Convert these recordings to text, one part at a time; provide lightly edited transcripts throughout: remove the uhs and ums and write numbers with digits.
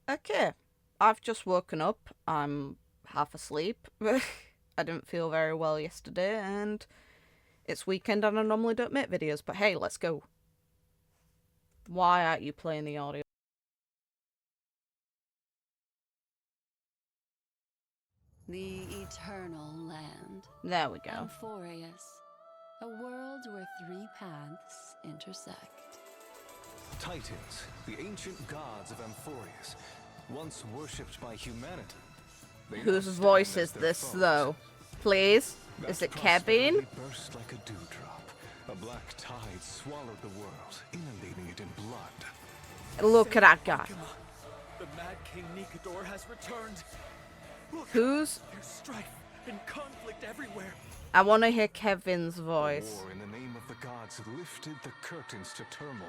Okay, I've just woken up. I'm half asleep. I didn't feel very well yesterday, and it's weekend and I normally don't make videos, but hey, let's go. Why aren't you playing the audio? The eternal land. There we go. Amphoreus. A world where three paths intersect. Titans, the ancient gods of Amphoreus, once worshipped by humanity. Whose voice is this, though? Please? Is it KEBIN? Burst like a dewdrop. A black tide swallowed the world, inundating it in blood. Look at that guy. The Mad King Nikador has returned. Look, Who's? there's strife and conflict everywhere. I want to hear Kevin's voice. War in the name of the gods lifted the curtains to turmoil.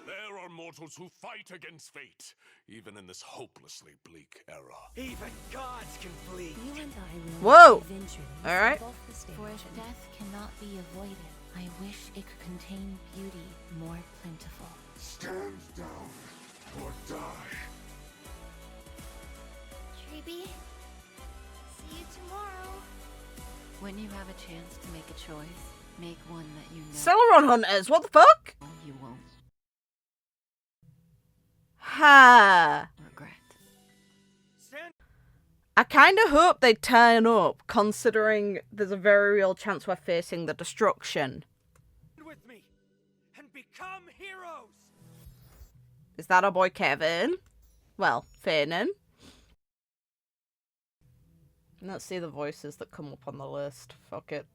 There are mortals who fight against fate, even in this hopelessly bleak era. Even gods can bleed. You and I will Whoa! eventually Alright. step off the stage. For if death cannot be avoided, I wish it could contain beauty more plentiful. Stand down or die. Treeby, see you tomorrow. When you have a chance to make a choice, make one that you know Celeron Hunters, what the fuck? you won't Ha! regret. Stand I kind of hope they turn up, considering there's a very real chance we're facing the destruction. with me and become heroes. Is that our boy Kevin? Well, Phainon. Let's see the voices that come up on the list. Fuck it.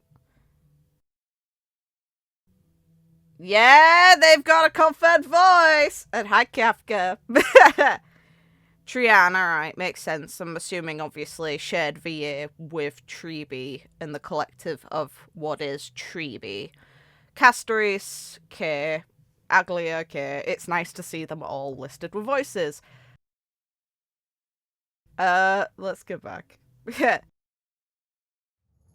Yeah, they've got a confirmed voice! And hi, Kafka. Trian, alright, makes sense. I'm assuming, obviously, shared VA with Treeby and the collective of what is Treeby. Castoris, K. Aglia, K. It's nice to see them all listed with voices. Let's go back. The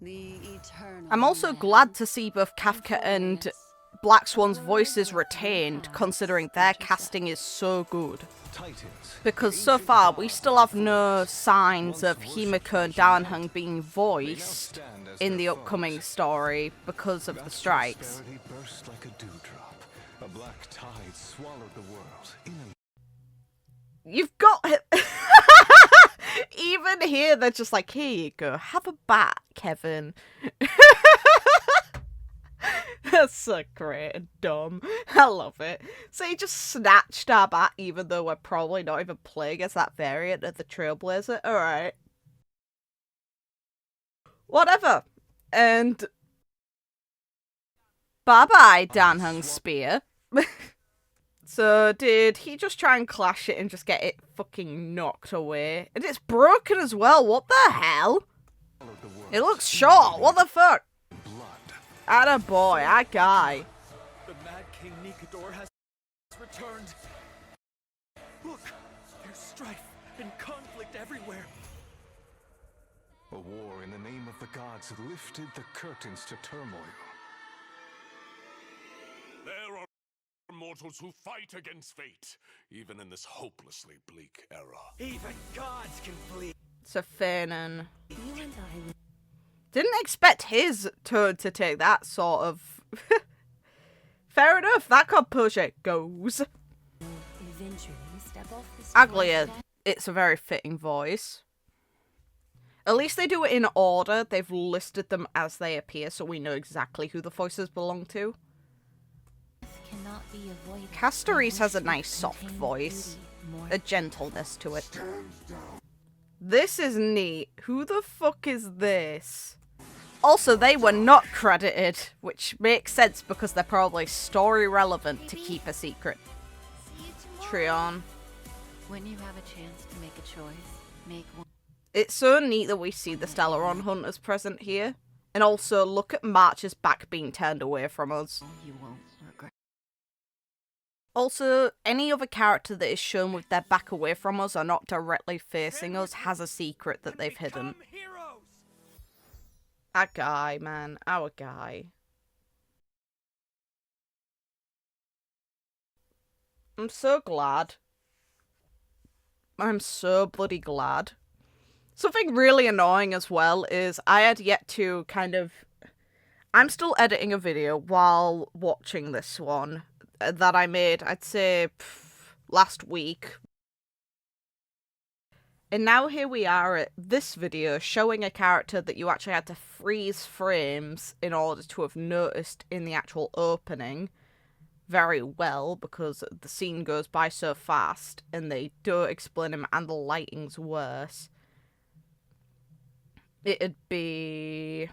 eternal I'm also land. glad to see both Kafka and Amphoreus. Black Swan's voices retained, considering their casting is so good. Titans. Because the so ancient far, we gods still of have no Amphoreus, signs of once Himiko worshipped and by Dawnhung humanity. being They now voiced stand as in their the upcoming foes. story because of the That strikes. prosperity burst like a dewdrop. A black tide swallowed the world, inundating You've got even here, they're just like, here you go, have a bat, Kevin. That's so great and dumb. I love it. So he just snatched our bat, even though we're probably not even playing as that variant of the Trailblazer. Alright. Whatever. And bye-bye, Dawnhung's spear. So did he just try and clash it and just get it fucking knocked away? And it's broken as well. What the hell? the world. It looks short. What the fuck? Blood. Atta boy, that guy. The Mad King Nikador has returned. Look, there's strife and conflict everywhere. A war in the name of the gods lifted the curtains to turmoil. There are mortals who fight against fate, even in this hopelessly bleak era. Even gods can bleed. So Phainon. You and I will Didn't expect his turn to take that sort of... Fair enough, that composure goes. eventually step off the stage. Aglia, it's a very fitting voice. At least they do it in order. They've listed them as they appear, so we know exactly who the voices belong to. Cannot be avoided. Castoris has a I wish nice it soft contained voice. beauty more A gentleness to it. This is neat. Who the fuck is this? Also, they were not credited, which makes sense because they're probably story relevant to keep a secret. See you tomorrow. Trion. When you have a chance to make a choice, make one. It's so neat that we see the Stellaron Hunters present here. And also, look at March's back being turned away from us. You won't regret. Also, any other character that is shown with their back away from us or not directly facing us has a secret that they've hidden. Become heroes. Our guy, man. Our guy. I'm so glad. I'm so bloody glad. Something really annoying as well is I had yet to kind of... I'm still editing a video while watching this one that I made, I'd say, last week. And now here we are at this video showing a character that you actually had to freeze frames in order to have noticed in the actual opening very well, because the scene goes by so fast and they don't explain him and the lighting's worse. It'd be...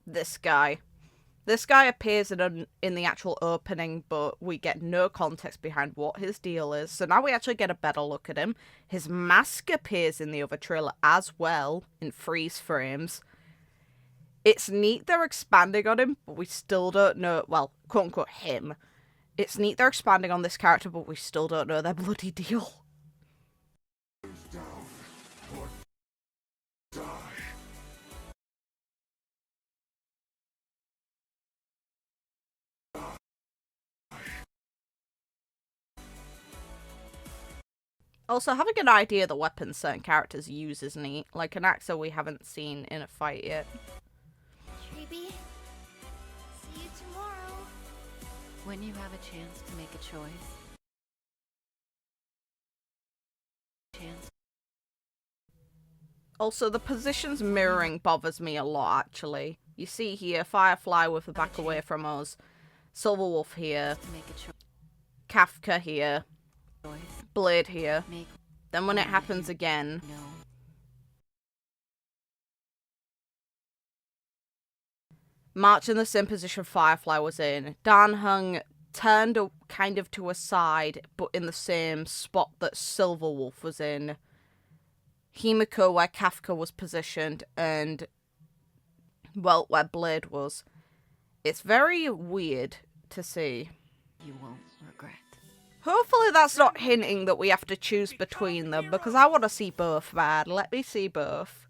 this guy. This guy appears in the actual opening, but we get no context behind what his deal is. So now we actually get a better look at him. His mask appears in the other trailer as well, in freeze frames. It's neat they're expanding on him, but we still don't know, well, quote-unquote him. It's neat they're expanding on this character, but we still don't know their bloody deal. Also, having an idea of the weapons certain characters use is neat. Like an actor we haven't seen in a fight yet. Treeby, see you tomorrow. When you have a chance to make a choice. Also, the positions mirroring bothers me a lot, actually. You see here, Firefly with the back away from us. Silverwolf here. Kafka here. Blade here. Then when it happens again... March in the same position Firefly was in. Dan Hung turned kind of to a side, but in the same spot that Silverwolf was in. Himiko where Kafka was positioned, and, well, where Blade was. It's very weird to see. You won't regret. Hopefully that's not hinting that we have to choose between them, because I want to see both, man. Let me see both.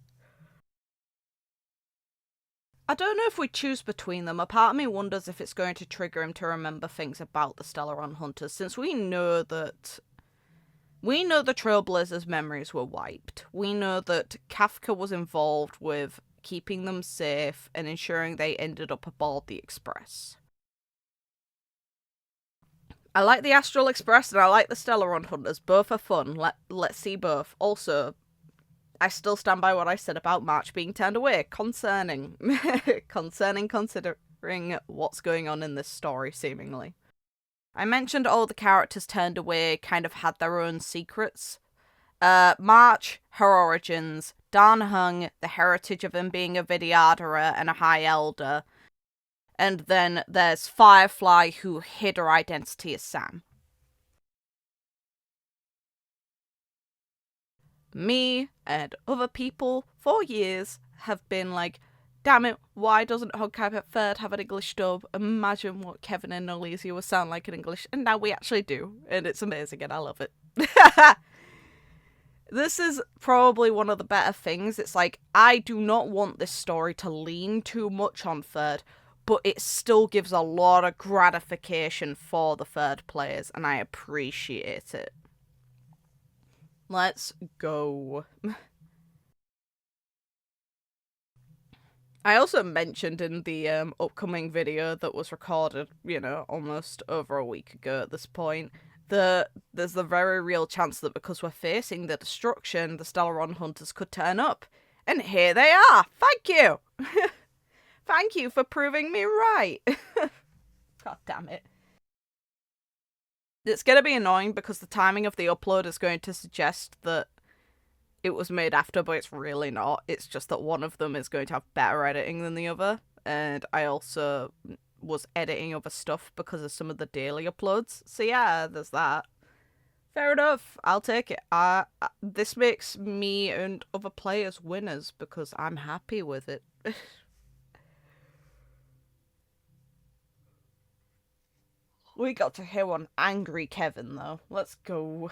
I don't know if we choose between them. A part of me wonders if it's going to trigger him to remember things about the Stellaron Hunters, since we know that... We know the Trailblazers' memories were wiped. We know that Kafka was involved with keeping them safe and ensuring they ended up aboard the Express. I like the Astral Express and I like the Stellaron Hunters. Both are fun. Let's see both. Also, I still stand by what I said about March being turned away. Concerning. Concerning considering what's going on in this story, seemingly. I mentioned all the characters turned away kind of had their own secrets. March, her origins. Dan Hung, the heritage of him being a Vidyadhara and a High Elder. And then there's Firefly, who hid her identity as Sam. Me and other people for years have been like, damn it, why doesn't Honkai Third have an English dub? Imagine what Kevin and Elysia would sound like in English. And now we actually do. And it's amazing and I love it. This is probably one of the better things. It's like, I do not want this story to lean too much on Third, but it still gives a lot of gratification for the Third players, and I appreciate it. Let's go. I also mentioned in the upcoming video that was recorded, you know, almost over a week ago at this point, that there's the very real chance that because we're facing the destruction, the Stellaron Hunters could turn up. And here they are! Thank you! Thank you for proving me right! God damn it. It's going to be annoying because the timing of the upload is going to suggest that it was made after, but it's really not. It's just that one of them is going to have better editing than the other. And I also was editing other stuff because of some of the daily uploads. So yeah, there's that. Fair enough. I'll take it. This makes me and other players winners because I'm happy with it. We got to hear one angry Kevin, though. Let's go.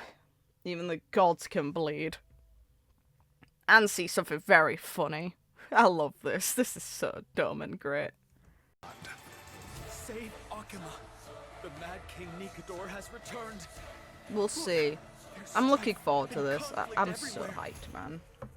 Even the gods can bleed. And see something very funny. I love this. This is so dumb and great. Save Akima. The Mad King Nikador has returned. We'll see. There's I'm looking strife forward to and this. conflict I'm so everywhere. hyped, man.